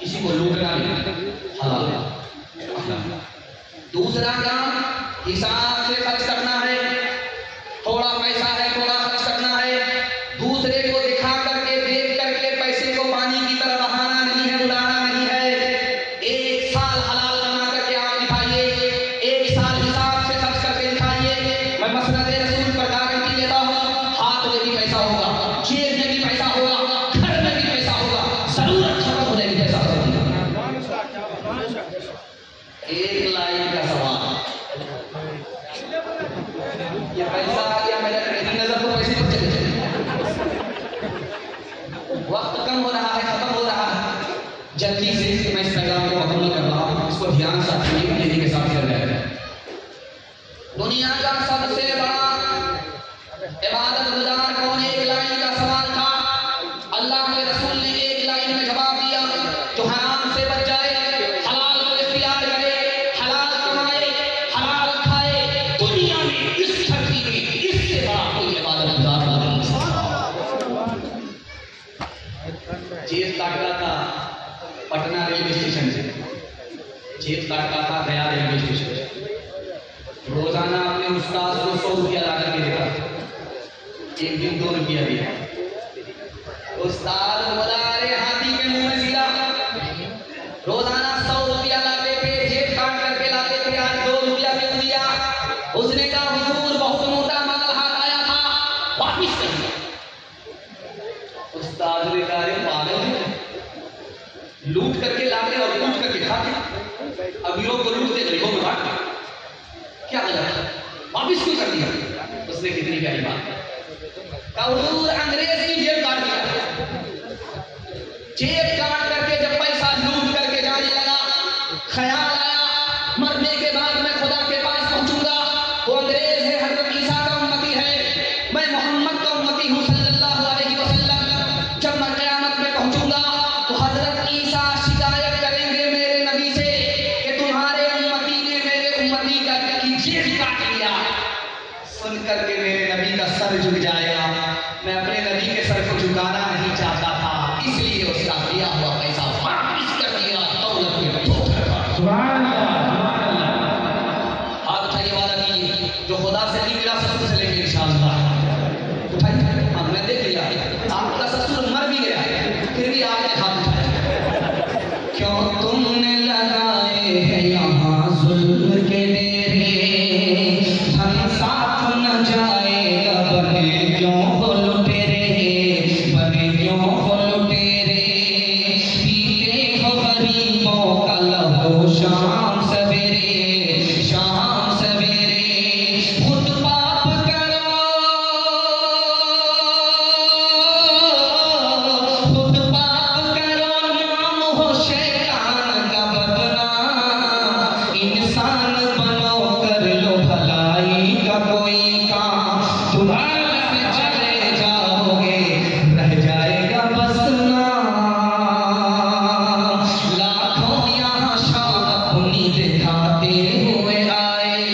किसी को लूटना नहीं, हलाल। दूसरा काम हिसाब से खर्च करना है, थोड़ा पैसा है थोड़ा खर्च करना है, दूसरे को दिखा करके देख करके पैसे को पानी की तरह बहाना नहीं है, उड़ाना नहीं है। एक साल हलाल कमा करके आप दिखाइए, एक साल हिसाब से खर्च करके दिखाइए। मैं मसनद रसूल पर गारंटी देता हूँ, हाथ में भी पैसा होगा, जेब में भी पैसा होगा, घर में भी पैसा होगा, जरूरत खत्म हो जाएगी, पैसा होगा। एक लाइन का सवाल, ये पैसा आ गया, मेरी नजर तो पैसे पर चली जाएगी। वक्त कम हो रहा है, खत्म हो रहा है, जल्दी से मैं इस पैगाम को मुकम्मल कर रहा हूँ, इसको ध्यान से सुनिए, यही के साथ चल रहा है। दुनिया का सबसे बड़ा इबादत गुजार कौन? एक लाइन का सवाल था, अल्लाह के रसूल ने एक लाइन में जवाब दिया, जो हराम से बच जाए, हलाल को इख्तियार करे, हलाल कमाए, हलाल खाए, दुनिया में इस धरती में इससे बड़ा कोई इबादत गुजार नहीं। जेब काटता था पटना रेलवे स्टेशन से, जेब काटता था गया रेलवे स्टेशन से, रोजाना अपने उस्ताद को 100 रुपया ला करके देता, एक दिन 2 रुपया दिया। उस्ताद बोला, अरे हाथी के मुंह में सीधा, रोजाना 100 रुपया लाते थे, जेब काट करके लाते थे, आज 2 रुपया क्यों दिया? उसने कहा, हुजूर बहुत मोटा माल हाथ आया था, वापिस कर दिया। उस्ताद ने कहा, अरे पागल है, लूट करके लाते और लूट करके खाते, अमीरों को लूटते गरीबों में बांटते, क्या गलत है, वापिस क्यों कर दिया? उसने कितनी प्यारी बात कहा, हुजूर अंग्रेज की जेब काट दिया। जेब काट करके जब पैसा लूट करके जाने लगा, ख्याल आया मरने के बाद मैं खुदा के पास पहुंचूंगा, वो अंग्रेज है, हजरत ईसा का उम्मती है, मैं मोहम्मद का उम्मती हूँ सल्लल्लाहु अलैहि वसल्लम। जब मैं क़यामत में पहुंचूंगा तो हजरत ईसा शिकायत करेंगे मेरे नबी से कि तुम्हारे उम्मती ने मेरे उम्मती की जेब काट लिया। सुन करके मेरे नबी का सर झुक जाएगा, मैं अपने नबी के सर को झुकाना नहीं चाहता था, इसलिए उसका दिया हुआ पैसा वापस कर दिया, दौलत में ठोकर काट। सुभान अल्लाह। हाथ उठाइए, वादा कीजिए, जो खुदा से नहीं मिला ससुर से लेके इंशाअल्लाह उठाइए। हाँ, मैं देख लिया आपका ससुर मर भी गया, फिर भी आपने हाथ उठाया। क्यों तुमने लगाए हैं यहाँ जुल्म के डेरे, धन साथ न जाएगा, बने क्यों हो लुटेरे, बने क्यों हो लुटेरे, पीते हो गरीबों का लहू शाम सवेरे, शाम सवेरे। खुद पाप करो, खुद पाप करो, नाम हो शैतान का बदनाम, इंसान बनो, कर लो भलाई का कोई काम, तुम्हारे से चले जाओगे, रह जाएगा बस नाम। लाखों यहाँ शाम अपनी दिखाते हुए आए,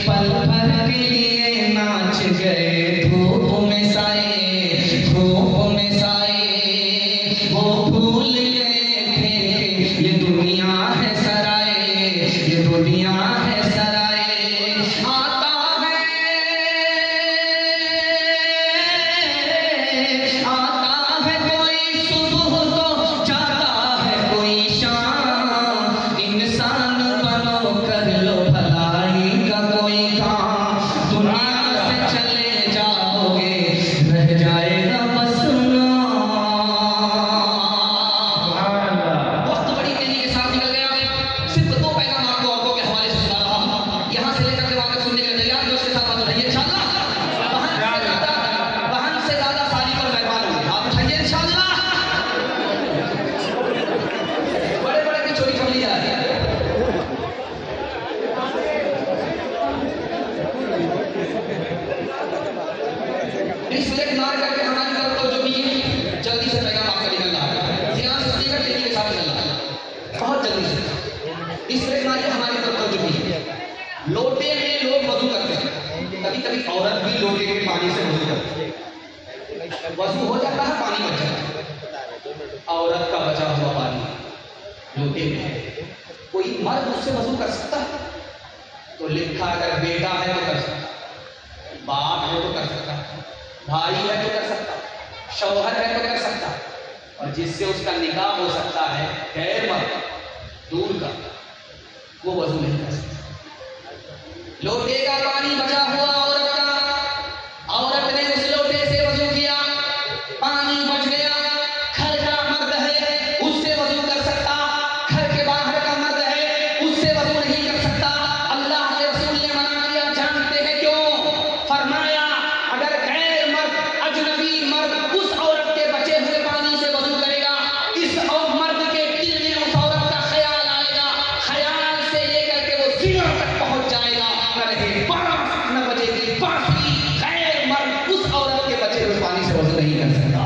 पल भर के लिए नाच गए धूप में साए, धूप में साए। वो भूल गए थे कि ये दुनिया है सराय, ये दुनिया है सराय। आता है कोई सुबह तो जाता है कोई शाम, इंसान बनो, कर लो भलाई का कोई काम, दुनिया से चले जाओगे, रह जाएगा बस नाम। वक्त बड़ी तेजी के साथ निकल गया, सिर्फ 2 पैगाम आपको औरतों के हवाले से सुना रहा, यहाँ से लेकर के वापस सुनने के लिए तैयार, जो उसके साथ बात उठाइए इंशाअल्लाह। बहन से ज्यादा साली पर मेहमान होंगे, आप उठाइए इंशाअल्लाह। बड़े बड़े की चोरी कर ली जा रही है। डिस्प्ले मार करके हमारी तरफ तो जो भी जल्दी से पैगाम आपका निकल रहा है, ध्यान से सुनिएगा, तेजी के साथ निकल रहा है, बहुत जल्दी से। इस तरह हमारी तरफ जो है लोटे में लोग वजू करते हैं, कभी कभी औरत भी लोटे के पानी से वजू करती है, वजू हो जाता है, पानी बच जाता है, औरत का बचा हुआ पानी लोटे में कोई मर्द उससे वजू कर सकता है? तो लिखा अगर बेटा है तो कर सकता, बाप है तो कर सकता, भाई है तो कर सकता, शौहर है तो कर सकता, और जिससे उसका निकाह हो सकता है गैर मर्द दूर का, वो वजू नहीं कर सकता। लोटे का पानी बचा हुआ औरत का, औरत ने उस लोटे से वजू किया, पानी बच गया, घर का मर्द है उससे वजू कर सकता, घर के बाहर का मर्द है उससे वजू नहीं कर सकता। अल्लाह के रसूल ने मना किया, जानते हैं क्यों? फरमाया अगर गैर मर्द अजनबी मर्द उस औरत के बचे हुए पानी से वजू करेगा, इस और मर्द के दिल में उस औरत का ख्याल आएगा, ख्याल से लेकर के वो जिना तक पहुंच जाएगा, न रहे बांस न बजेगी बांसुरी, गैर मर्द उस औरत के बचे हुए पानी से वजू नहीं कर सकता।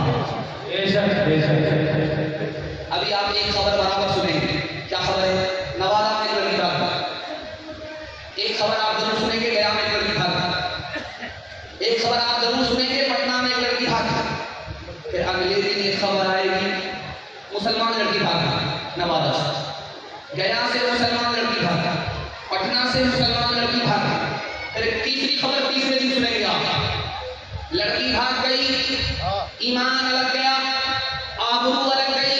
अभी आप एक खबर बराबर सुनेंगे, क्या खबर है? नवादा में एक लड़की भाग, एक खबर आप जरूर सुनेंगे गया में एक लड़की भाग, एक खबर आप जरूर सुनेंगे पटना में एक लड़की भाग, फिर अगले दिन एक खबर आएगी मुसलमान लड़की भाग, नवादा से, गया से मुसलमान लड़की भाग, पटना से मुसलमान लड़की भाग, फिर एक तीसरी खबर तीसरे दिन सुनेंगे आप, लड़की भाग गई, ईमान अलग गया, आबरू अलग गई,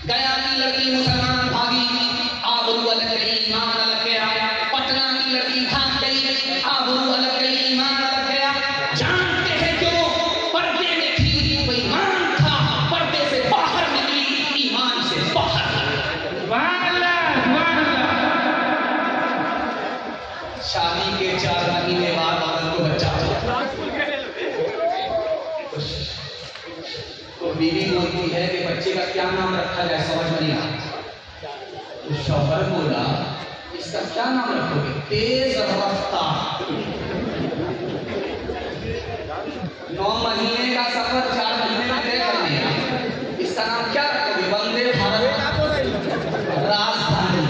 गया की लड़की मुसलमान भागी, आबरू अलग गई, ईमान अलग गया, पटना की लड़की भाग गई, आबरू अलग गई, ईमान अलग गया। जानते हैं क्यों? पर्दे में थी तो ईमान था, पर्दे से बाहर निकली ईमान से बाहर। शादी के 4 महीने बाद औरत को बच्चा हुआ, तो बीवी बोलती है कि बच्चे का क्या नाम रखा जाए, समझ में नहीं आता, तो शौहर बोला इसका क्या नाम रखोगे? तेज रफ्तार। 9 महीने का सफर 4 महीने में तय कर लिया, इसका नाम क्या रखोगे? वंदे भारत, राजधानी,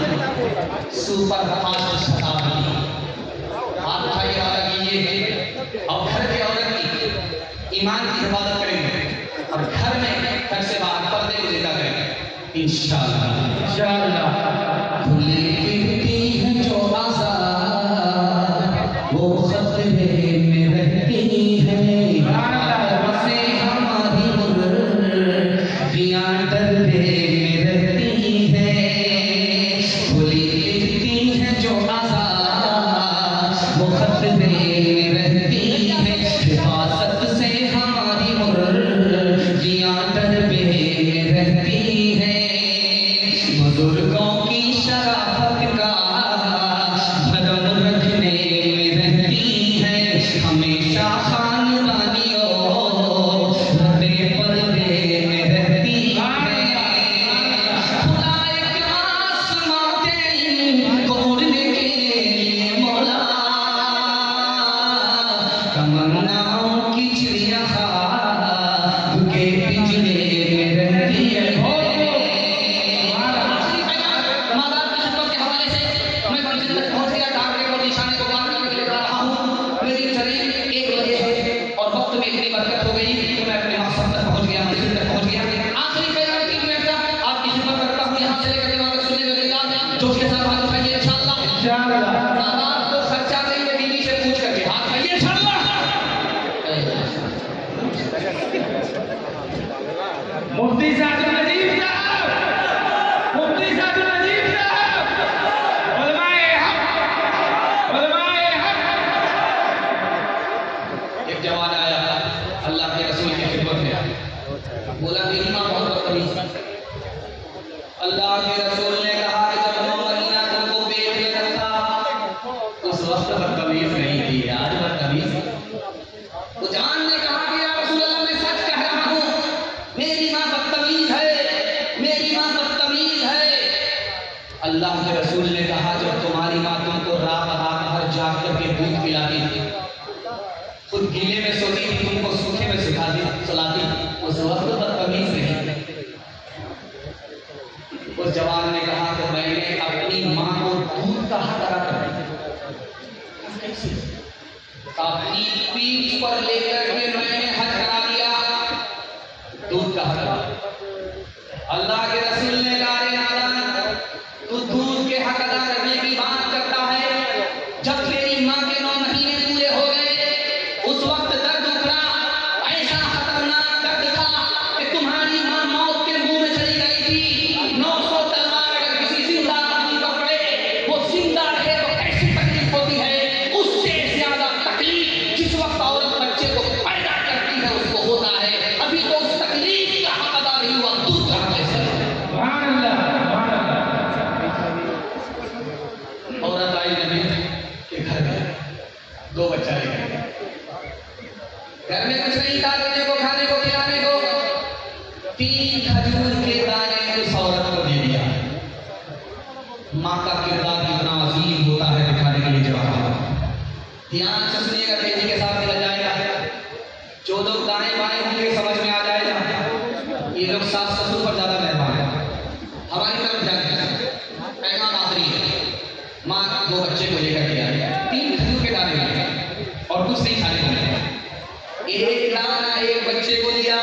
सुपर फास्ट शताब्दी। आप भाई औरत कीजिए और घर के औरत की ईमान की हिफाजत करेंगे और घर में घर से बाहर पर्दे को जिंदा करेंगे इंशाअल्लाह। इंशाअल्लाह खुली गिरती है जो आज़ाद वो खतरे में रहती है, से हमारी मुर्गियां डरते में रहती है, खुली गिरती है जो आज़ाद वो खतरे में रहती है, हिफाजत से हमारी मुर्गियां डरते में रहती है, बुजुर्गों की शराफत का भरम रखने में रहती है, हमेशा खानदानियों रते पर्दे में रहती है, खुदा एक आसमां दे को उड़ने के लिए मौला, तमन्नाओं की चिड़िया ख्वाब के पिंजरे में रहती है। मुफ्ती साहब नजीब साहब, मुफ्ती साहब नजीब साहब, उलमाए हक, उलमाए हक। एक जवान आया अल्लाह के रसूल की खिदमत में, बोला मेरी माँ बहुत बदतमीज है। अल्लाह के रसूल ने कहा कि जब 9 महीना तुमको पेट में रखा उस वक्त बदतमीज नहीं थी, आज बदतमीज। तो जवान ने कहा कि या रसूल अल्लाह मैं सच कह रहा हूँ, मेरी माँ बदतमीज है, मेरी माँ बदतमीज है। अल्लाह के रसूल ने कहा जब तुम्हारी माँ तुमको रात रात भर जाग करके दूध पिलाती थी, खुद गीले में सोती थी, तुमको सूखे में सुलाती, उस वक्त बदतमीज नहीं। उस जवान ने कहा कि मैंने अपनी माँ को दूध का हक अदा करे। अपनी पीठ पर लेकर के मैंने हज करा दिया, दूध का हक। अल्लाह के रसूल ने कहा, रे नादान, तू दूध के हक अदा करने की बात करता है। जब तेरी माँ के 9 महीने पूरे हो गए, उस वक्त दर्द उठा, ऐसा खतरनाक दर्द था कि तुम्हारी माँ मौत के मुंह में चली गई थी। 900 तलवार अगर किसी जिंदा आदमी पर पड़े, वो जिंदा रहे तो कैसी तकलीफ होती है, उससे ज्यादा तकलीफ जिस वक्त औरत बच्चे को पैदा करती है उसको होता है। अभी तो उस तकलीफ का हक अदा नहीं हुआ, दूध का हक कैसे? औरत आई नबी के घर में, 2 बच्चा लेकर गए। घर में कुछ नहीं था देने को, खाने को, खिलाने को। 3 खजूर के दाने उस औरत को दे दिया। माँ का किरदार कितना अजीम होता है दिखाने के लिए जवाब। ध्यान से सुनिएगा, तेजी के साथ निकल जाएगा। जो लोग दाएं बाएं होंगे समझ में आ जाएगा, ये लोग सास ससुर पर ज्यादा मेहरबान है। हमारी तरफ जाएगा, पैगाम आखिरी है। माँ 2 बच्चे को लेकर के आई, 3 खजूर के दाने लिए और कुछ नहीं खाने को मिले। एक दाना एक बच्चे को दिया,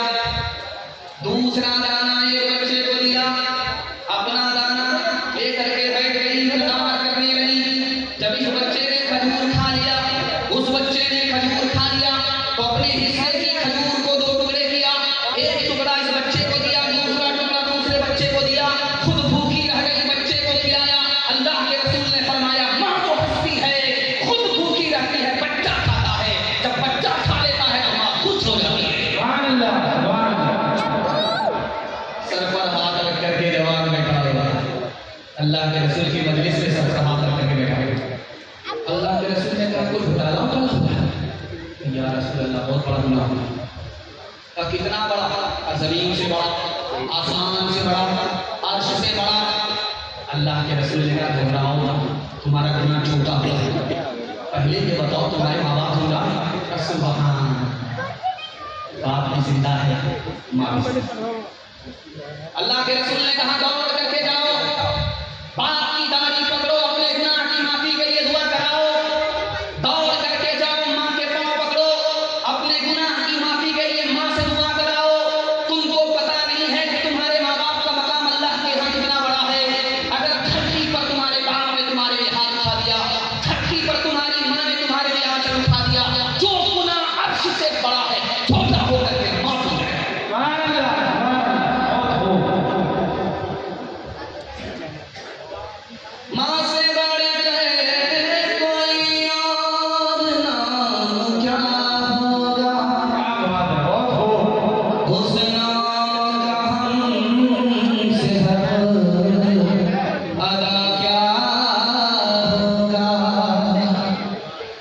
दूसरा दाना एक बच्चे को दिया, अपना दाना लेकर के बैठ गई, नमाज करने लगी। जब इस बच्चे ने खजूर खा लिया, उस बच्चे ने खजूर खा लिया तो अपने हिस्से की खजूर को 2 टुकड़े किया। एक टुकड़ा इस बच्चे को दिया, दूसरा टुकड़ा दूसरे बच्चे को दिया। खुद भूखी रह गई, बच्चे को खिलाया। अल्लाह के रसूल ने फरमाया, माँ तो हंसती है, खुद भूखी रहती है, बच्चा खाता है। जब बच्चा खा लेता है तो माँ खुश हो जाती है। सर पर हाथ रख करके जवान बैठा हुआ, अल्लाह के रसूल की मजलिस में सर पर हाथ रख करके बैठा हुआ। अल्लाह के रसूल ने कहा, कुछ घोटाला होता है या रसूल अल्लाह, बहुत बड़ा गुनाह हुआ। का कितना बड़ा? जमीन से बड़ा, आसमान से बड़ा, अर्श से बड़ा। अल्लाह के रसूल ने कहा, घबराओ, तुम्हारा गुनाह छोटा है। पहले ये बताओ, तुम्हारे माँ बाप होगा? सुभान, बाप भी जिंदा है, माँ भी जिंदा। अल्लाह के रसूल ने कहा, दौड़ करके जाओ, बाप की दाढ़ी पकड़ो, अपने गुनाह की माफी के लिए दुआ कराओ। दौड़ करके जाओ, माँ के पांव पकड़ो, अपने गुनाह की माफी के लिए माँ से दुआ कराओ। तुमको पता नहीं है कि तुम्हारे माँ बाप का मकाम अल्लाह के यहाँ कितना बड़ा है। अगर धरती पर तुम्हारे बाप ने तुम्हारे लिए हाथ उठा दिया, धरती पर तुम्हारी माँ ने तुम्हारे लिए आंचल उठा दिया, जो गुनाह अर्श से बड़ा है, छोटा होकर के माफ हो जाएगा। माँ से बढ़कर कोई और नाम क्या होगा, उस नाम का हमसे हर अदा क्या होगा।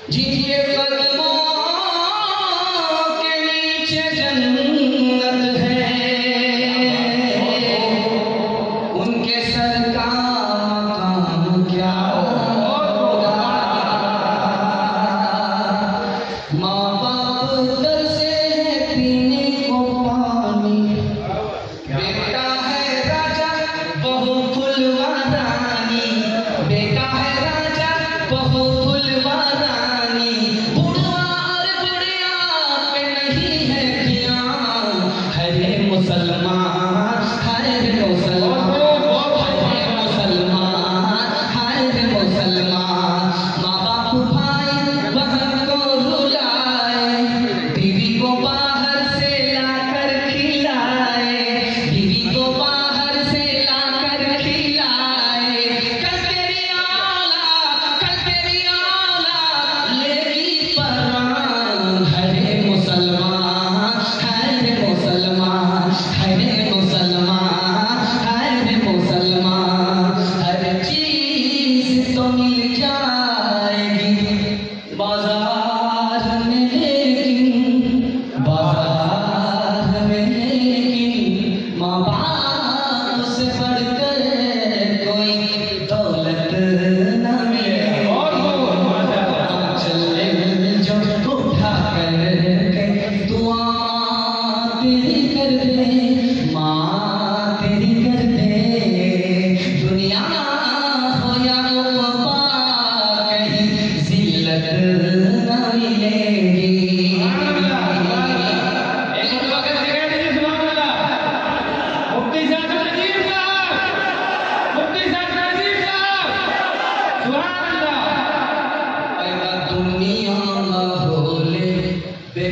जिनके कदमों के नीचे जन्नत है, उनके सर का मकाम क्या होगा। माँ बाप तरसे है पीने को पानी, बेटा है राजा बहू फुलवारानी, बेटा है राजा बहू फुलवारानी। बुढ़वा और बुढ़िया पे नहीं है ध्यान, हरे मुसलमान, हरे मुसलमान, हरे मुसलमान, हरे मुसलमान। माँ बाप भाई बहन को रुलाए, बीवी को बाहर से लाकर खिलाए, बीवी को बाहर से लाकर खिलाए।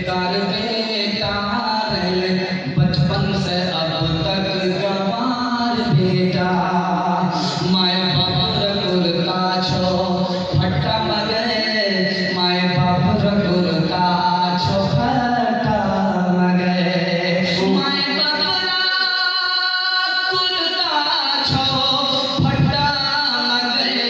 बेकार बेटा रे, बचपन से अब तक गंवार बेटा। माय बाप रकुलता छो फट्टा मगे, माय बाप रकुलता छो फट्टा मगे। माय बाप रकुलता छो फट्टा मगे,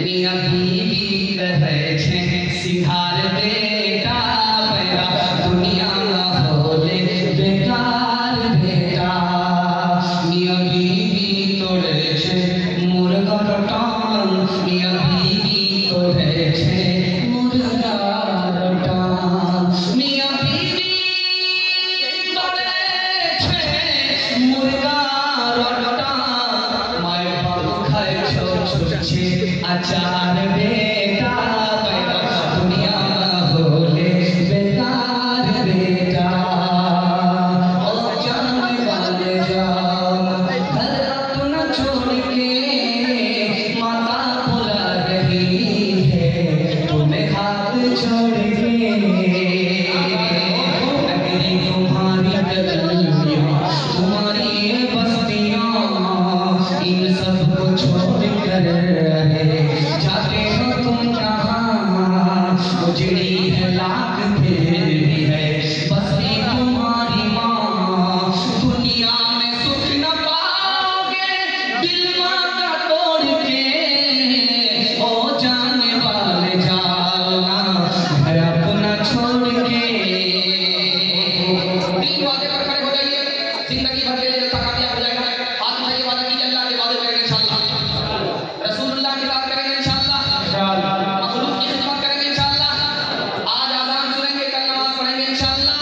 मियां बीवी कहे छे सिंहार बेटा पैदा, दुनिया में होले बेकार बेटा। मियां बीवी तोड़े छे मुर्गा रटान, मियां बीवी तोड़े छे मुर्गा रटान। मियां बीवी तोड़े छे मुर्गा रटान, माय बाप खाए छो छुच्छे अचार बेटा पैदा, दुनिया में होले बेकार बेटा। ओ जाने वाले जाओ घर अपना छोड़ के, माता बुला रही है तुम्हें हाथ छोड़ के। नगरी तुम्हारी गलियां, तुम्हारी ये बस्तियां, इन सबको छोड़ कर जाते हो तुम कहाँ। उजड़ी है लाख फिर भी है बस्ती तुम्हारी माँ। दुनिया में सुख न पाओगे दिल माँ का तोड़ के, ओ जाने वाले जाओ ना घर अपना छोड़ के। तीन वादे पर खड़े हो जाइए, जिंदगी भर के लिए जो कामयाब हो जाएगा। हाथ उठाइए, वादा कीजिए, अल्लाह के वादे करेंगे इंशाअल्लाह, रसूलुल्लाह की बात करेंगे इंशाअल्लाह, मखलूक की खिदमत करेंगे इंशाअल्लाह। आज आज़ान सुनेंगे, कल नमाज पढ़ेंगे इंशाअल्लाह।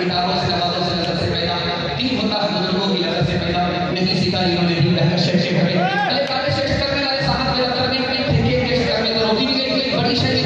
किताबों से नवाजों से नजर से पैदा दीन होता है, बुजुर्गों की नजर से पैदा नहीं सीखा इन्होंने भी बहर शेख करे। पहले काले शेख करने वाले साहब के दफ्तर में ठेके के चक्कर में तो रोटी भी गई, बड़ी शेख